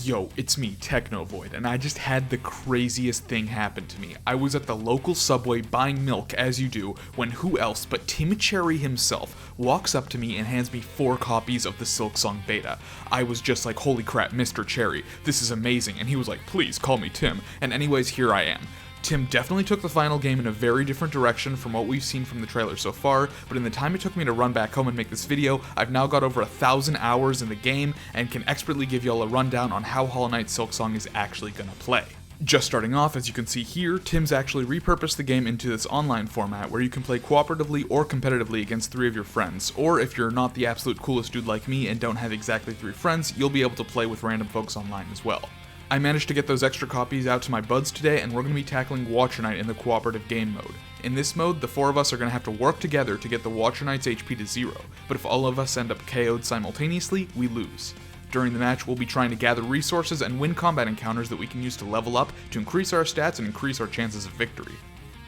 Yo, it's me, Technovoid, and I just had the craziest thing happen to me. I was at the local Subway buying milk, as you do, when who else but Tim Cherry himself walks up to me and hands me 4 copies of the Silksong beta. I was just like, holy crap, Mr. Cherry, this is amazing, and he was like, please call me Tim, and anyways, here I am. Tim definitely took the final game in a very different direction from what we've seen from the trailer so far, but in the time it took me to run back home and make this video, I've now got over 1,000 hours in the game and can expertly give y'all a rundown on how Hollow Knight Silksong is actually gonna play. Just starting off, as you can see here, Tim's actually repurposed the game into this online format where you can play cooperatively or competitively against 3 of your friends, or if you're not the absolute coolest dude like me and don't have exactly 3 friends, you'll be able to play with random folks online as well. I managed to get those extra copies out to my buds today, and we're going to be tackling Watcher Knight in the cooperative game mode. In this mode, the 4 of us are going to have to work together to get the Watcher Knight's HP to 0, but if all of us end up KO'd simultaneously, we lose. During the match, we'll be trying to gather resources and win combat encounters that we can use to level up to increase our stats and increase our chances of victory.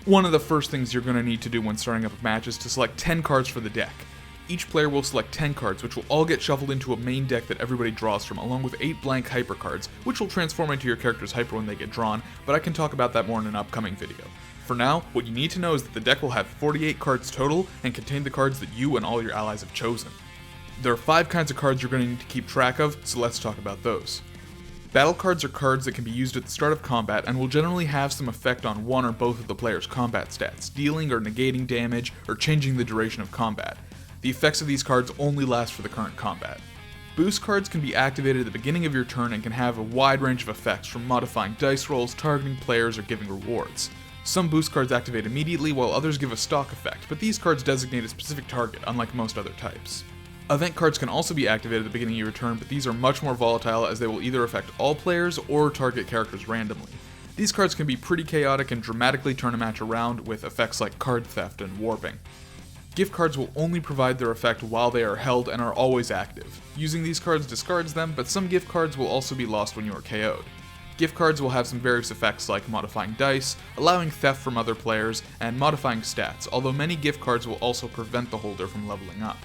One of the first things you're going to need to do when starting up a match is to select 10 cards for the deck. Each player will select 10 cards, which will all get shuffled into a main deck that everybody draws from, along with 8 blank hyper cards, which will transform into your character's hyper when they get drawn, but I can talk about that more in an upcoming video. For now, what you need to know is that the deck will have 48 cards total and contain the cards that you and all your allies have chosen. There are 5 kinds of cards you're going to need to keep track of, so let's talk about those. Battle cards are cards that can be used at the start of combat and will generally have some effect on one or both of the player's combat stats, dealing or negating damage, or changing the duration of combat. The effects of these cards only last for the current combat. Boost cards can be activated at the beginning of your turn and can have a wide range of effects, from modifying dice rolls, targeting players, or giving rewards. Some boost cards activate immediately, while others give a stock effect, but these cards designate a specific target, unlike most other types. Event cards can also be activated at the beginning of your turn, but these are much more volatile as they will either affect all players or target characters randomly. These cards can be pretty chaotic and dramatically turn a match around with effects like card theft and warping. Gift cards will only provide their effect while they are held and are always active. Using these cards discards them, but some gift cards will also be lost when you are KO'd. Gift cards will have some various effects like modifying dice, allowing theft from other players, and modifying stats, although many gift cards will also prevent the holder from leveling up.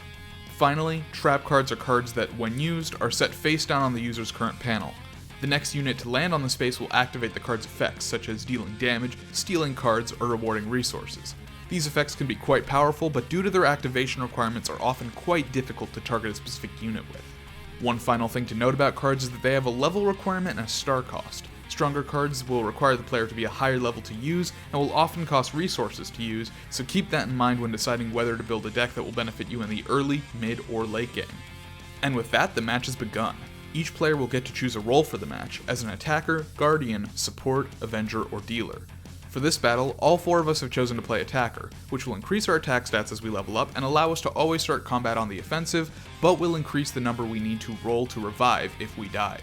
Finally, trap cards are cards that, when used, are set face down on the user's current panel. The next unit to land on the space will activate the card's effects, such as dealing damage, stealing cards, or rewarding resources. These effects can be quite powerful, but due to their activation requirements are often quite difficult to target a specific unit with. One final thing to note about cards is that they have a level requirement and a star cost. Stronger cards will require the player to be a higher level to use, and will often cost resources to use, so keep that in mind when deciding whether to build a deck that will benefit you in the early, mid, or late game. And with that, the match has begun. Each player will get to choose a role for the match, as an attacker, guardian, support, avenger, or dealer. For this battle, all 4 of us have chosen to play attacker, which will increase our attack stats as we level up and allow us to always start combat on the offensive, but will increase the number we need to roll to revive if we die.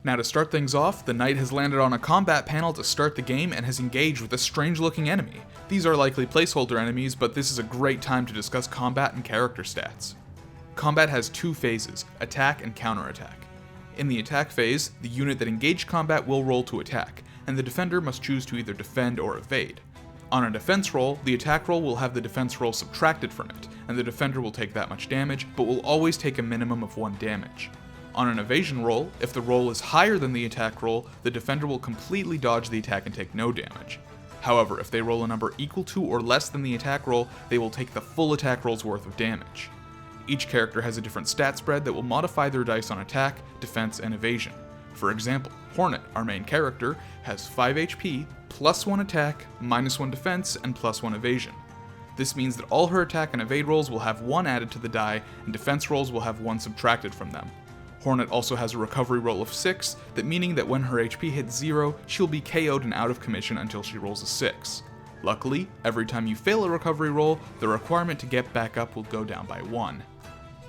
Now to start things off, the knight has landed on a combat panel to start the game and has engaged with a strange looking enemy. These are likely placeholder enemies, but this is a great time to discuss combat and character stats. Combat has 2 phases, attack and counterattack. In the attack phase, the unit that engaged combat will roll to attack, and the defender must choose to either defend or evade. On a defense roll, the attack roll will have the defense roll subtracted from it, and the defender will take that much damage, but will always take a minimum of 1 damage. On an evasion roll, if the roll is higher than the attack roll, the defender will completely dodge the attack and take no damage. However, if they roll a number equal to or less than the attack roll, they will take the full attack roll's worth of damage. Each character has a different stat spread that will modify their dice on attack, defense, and evasion. For example, Hornet, our main character, has 5 HP, plus 1 attack, minus 1 defense, and plus 1 evasion. This means that all her attack and evade rolls will have 1 added to the die, and defense rolls will have 1 subtracted from them. Hornet also has a recovery roll of 6, that meaning that when her HP hits 0, she'll be KO'd and out of commission until she rolls a 6. Luckily, every time you fail a recovery roll, the requirement to get back up will go down by 1.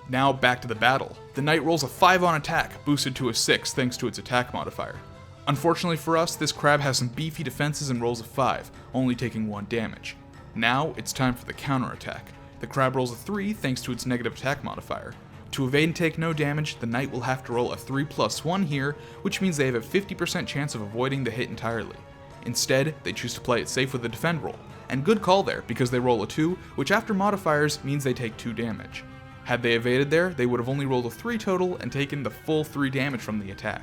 Now back to the battle. The knight rolls a 5 on attack, boosted to a 6 thanks to its attack modifier. Unfortunately for us, this crab has some beefy defenses and rolls a 5, only taking 1 damage. Now it's time for the counterattack. The crab rolls a 3 thanks to its negative attack modifier. To evade and take no damage, the knight will have to roll a 3+1 here, which means they have a 50% chance of avoiding the hit entirely. Instead, they choose to play it safe with a defend roll, and good call there because they roll a 2, which after modifiers means they take 2 damage. Had they evaded there, they would have only rolled a 3 total and taken the full 3 damage from the attack.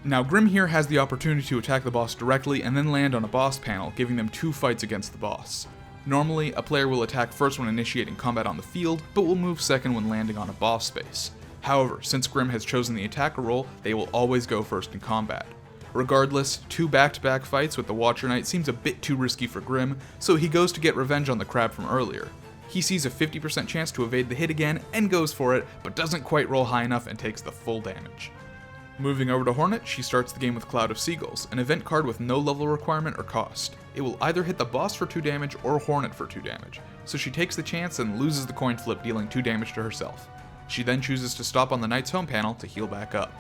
Now Grim here has the opportunity to attack the boss directly and then land on a boss panel, giving them 2 fights against the boss. Normally, a player will attack first when initiating combat on the field, but will move second when landing on a boss space. However, since Grim has chosen the attacker role, they will always go first in combat. Regardless, 2 back-to-back fights with the Watcher Knight seems a bit too risky for Grim, so he goes to get revenge on the crab from earlier. He sees a 50% chance to evade the hit again and goes for it, but doesn't quite roll high enough and takes the full damage. Moving over to Hornet, she starts the game with Cloud of Seagulls, an event card with no level requirement or cost. It will either hit the boss for 2 damage or Hornet for 2 damage, so she takes the chance and loses the coin flip, dealing 2 damage to herself. She then chooses to stop on the Knight's home panel to heal back up.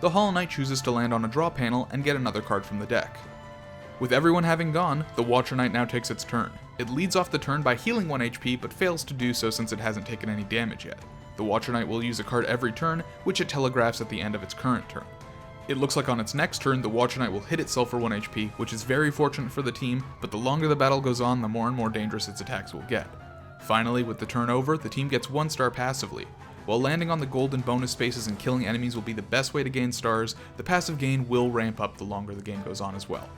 The Hollow Knight chooses to land on a draw panel and get another card from the deck. With everyone having gone, the Watcher Knight now takes its turn. It leads off the turn by healing 1 HP, but fails to do so since it hasn't taken any damage yet. The Watcher Knight will use a card every turn, which it telegraphs at the end of its current turn. It looks like on its next turn, the Watcher Knight will hit itself for 1 HP, which is very fortunate for the team, but the longer the battle goes on, the more and more dangerous its attacks will get. Finally, with the turn over, the team gets 1 star passively. While landing on the golden bonus spaces and killing enemies will be the best way to gain stars, the passive gain will ramp up the longer the game goes on as well.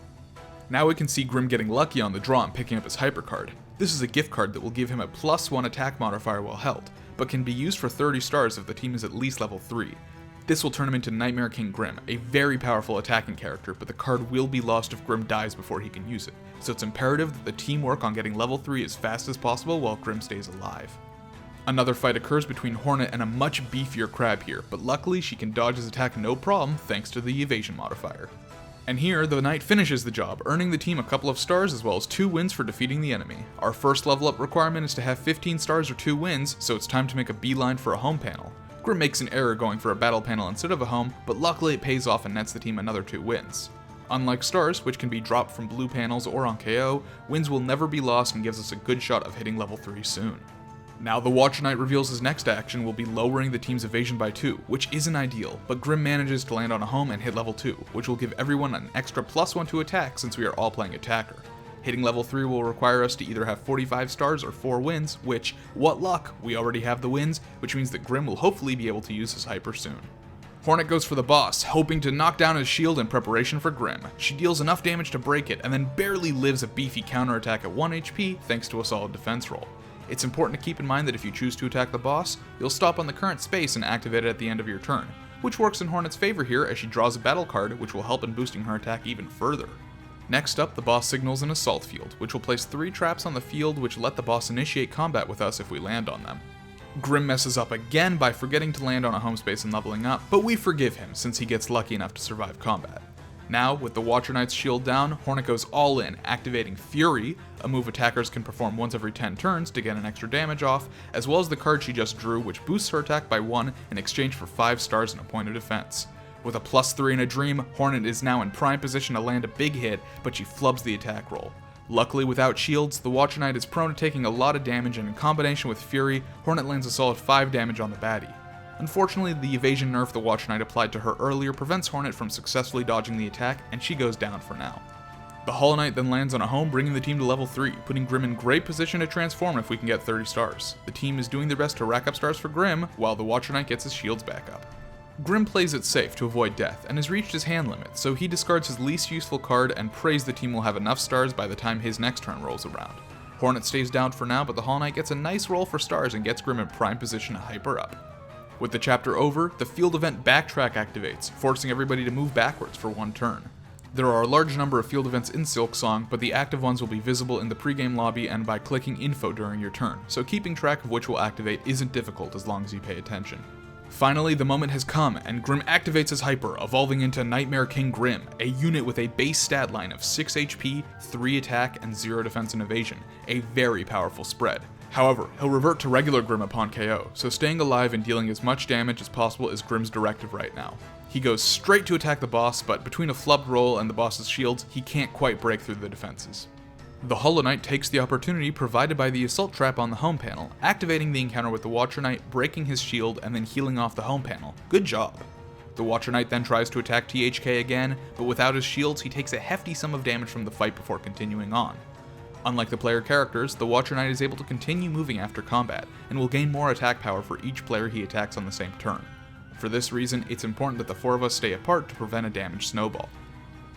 Now we can see Grim getting lucky on the draw and picking up his hyper card. This is a gift card that will give him a +1 attack modifier while held, but can be used for 30 stars if the team is at least level 3. This will turn him into Nightmare King Grim, a very powerful attacking character, but the card will be lost if Grim dies before he can use it, so it's imperative that the team work on getting level 3 as fast as possible while Grim stays alive. Another fight occurs between Hornet and a much beefier crab here, but luckily she can dodge his attack no problem thanks to the evasion modifier. And here, the Knight finishes the job, earning the team a couple of stars as well as 2 wins for defeating the enemy. Our first level up requirement is to have 15 stars or 2 wins, so it's time to make a beeline for a home panel. Grim makes an error going for a battle panel instead of a home, but luckily it pays off and nets the team another 2 wins. Unlike stars, which can be dropped from blue panels or on KO, wins will never be lost and gives us a good shot of hitting level 3 soon. Now the Watcher Knight reveals his next action will be lowering the team's evasion by 2, which isn't ideal, but Grim manages to land on a home and hit level 2, which will give everyone an extra +1 to attack since we are all playing attacker. Hitting level 3 will require us to either have 45 stars or 4 wins, which, what luck, we already have the wins, which means that Grim will hopefully be able to use his hyper soon. Hornet goes for the boss, hoping to knock down his shield in preparation for Grim. She deals enough damage to break it, and then barely lives a beefy counterattack at 1 HP thanks to a solid defense roll. It's important to keep in mind that if you choose to attack the boss, you'll stop on the current space and activate it at the end of your turn, which works in Hornet's favor here as she draws a battle card, which will help in boosting her attack even further. Next up, the boss signals an assault field, which will place 3 traps on the field which let the boss initiate combat with us if we land on them. Grim messes up again by forgetting to land on a home space and leveling up, but we forgive him since he gets lucky enough to survive combat. Now, with the Watcher Knight's shield down, Hornet goes all in, activating Fury, a move attackers can perform once every 10 turns to get an extra damage off, as well as the card she just drew, which boosts her attack by 1 in exchange for 5 stars and a point of defense. With a +3 and a dream, Hornet is now in prime position to land a big hit, but she flubs the attack roll. Luckily, without shields, the Watcher Knight is prone to taking a lot of damage, and in combination with Fury, Hornet lands a solid 5 damage on the baddie. Unfortunately, the evasion nerf the Watcher Knight applied to her earlier prevents Hornet from successfully dodging the attack, and she goes down for now. The Hollow Knight then lands on a home, bringing the team to level 3, putting Grim in great position to transform if we can get 30 stars. The team is doing their best to rack up stars for Grim, while the Watcher Knight gets his shields back up. Grim plays it safe to avoid death, and has reached his hand limit, so he discards his least useful card and prays the team will have enough stars by the time his next turn rolls around. Hornet stays down for now, but the Hollow Knight gets a nice roll for stars and gets Grim in prime position to hyper up. With the chapter over, the field event Backtrack activates, forcing everybody to move backwards for 1 turn. There are a large number of field events in Silksong, but the active ones will be visible in the pregame lobby and by clicking info during your turn, so keeping track of which will activate isn't difficult as long as you pay attention. Finally, the moment has come, and Grim activates his hyper, evolving into Nightmare King Grim, a unit with a base stat line of 6 HP, 3 attack, and 0 defense and evasion, a very powerful spread. However, he'll revert to regular Grim upon KO, so staying alive and dealing as much damage as possible is Grim's directive right now. He goes straight to attack the boss, but between a flubbed roll and the boss's shields, he can't quite break through the defenses. The Hollow Knight takes the opportunity provided by the assault trap on the home panel, activating the encounter with the Watcher Knight, breaking his shield, and then healing off the home panel. Good job. The Watcher Knight then tries to attack THK again, but without his shields he takes a hefty sum of damage from the fight before continuing on. Unlike the player characters, the Watcher Knight is able to continue moving after combat, and will gain more attack power for each player he attacks on the same turn. For this reason, it's important that the 4 of us stay apart to prevent a damaged snowball.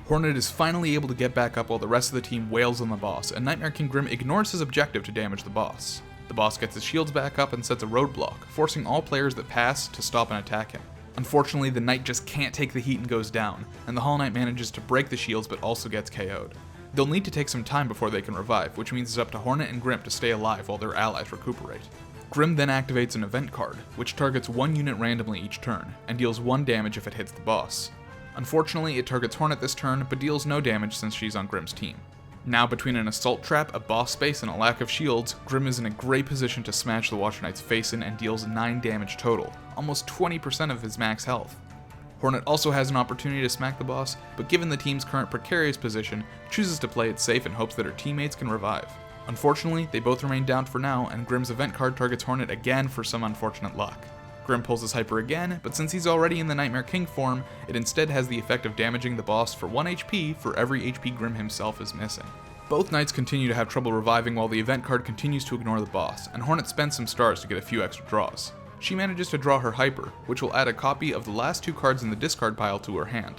Hornet is finally able to get back up while the rest of the team wails on the boss, and Nightmare King Grim ignores his objective to damage the boss. The boss gets his shields back up and sets a roadblock, forcing all players that pass to stop and attack him. Unfortunately, the Knight just can't take the heat and goes down, and the Hollow Knight manages to break the shields but also gets KO'd. They'll need to take some time before they can revive, which means it's up to Hornet and Grim to stay alive while their allies recuperate. Grim then activates an event card, which targets 1 unit randomly each turn, and deals 1 damage if it hits the boss. Unfortunately, it targets Hornet this turn, but deals no damage since she's on Grim's team. Now, between an assault trap, a boss space, and a lack of shields, Grim is in a great position to smash the Watcher Knight's face in and deals 9 damage total, almost 20% of his max health. Hornet also has an opportunity to smack the boss, but given the team's current precarious position, chooses to play it safe in hopes that her teammates can revive. Unfortunately, they both remain down for now, and Grim's event card targets Hornet again for some unfortunate luck. Grim pulls his hyper again, but since he's already in the Nightmare King form, it instead has the effect of damaging the boss for 1 HP for every HP Grim himself is missing. Both knights continue to have trouble reviving while the event card continues to ignore the boss, and Hornet spends some stars to get a few extra draws. She manages to draw her hyper, which will add a copy of the last 2 cards in the discard pile to her hand.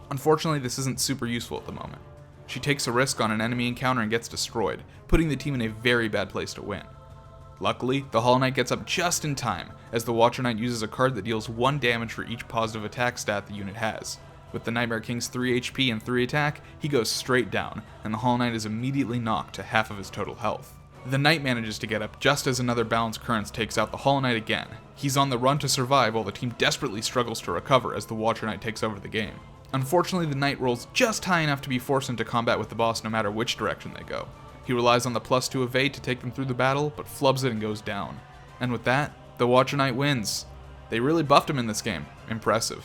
Unfortunately, this isn't super useful at the moment. She takes a risk on an enemy encounter and gets destroyed, putting the team in a very bad place to win. Luckily, the Hollow Knight gets up just in time, as the Watcher Knight uses a card that deals 1 damage for each positive attack stat the unit has. With the Nightmare King's 3 HP and 3 attack, he goes straight down, and the Hollow Knight is immediately knocked to half of his total health. The Knight manages to get up just as another Balanced Currents takes out the Hollow Knight again. He's on the run to survive while the team desperately struggles to recover as the Watcher Knight takes over the game. Unfortunately, the Knight rolls just high enough to be forced into combat with the boss no matter which direction they go. He relies on the +2 evade to take them through the battle, but flubs it and goes down. And with that, the Watcher Knight wins. They really buffed him in this game. Impressive.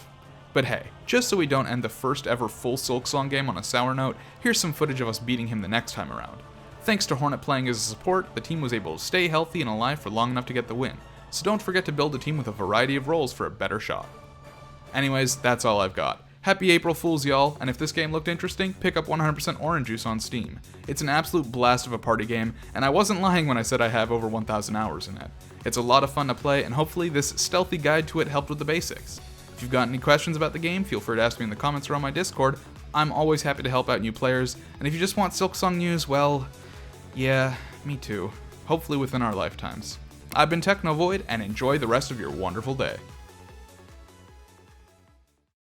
But hey, just so we don't end the first ever full Silksong game on a sour note, here's some footage of us beating him the next time around. Thanks to Hornet playing as a support, the team was able to stay healthy and alive for long enough to get the win, so don't forget to build a team with a variety of roles for a better shot. Anyways, that's all I've got. Happy April Fools, y'all, and if this game looked interesting, pick up 100% Orange Juice on Steam. It's an absolute blast of a party game, and I wasn't lying when I said I have over 1,000 hours in it. It's a lot of fun to play, and hopefully this stealthy guide to it helped with the basics. If you've got any questions about the game, feel free to ask me in the comments or on my Discord. I'm always happy to help out new players, and if you just want Silksong news, well, yeah, me too. Hopefully within our lifetimes. I've been Technovoid, and enjoy the rest of your wonderful day.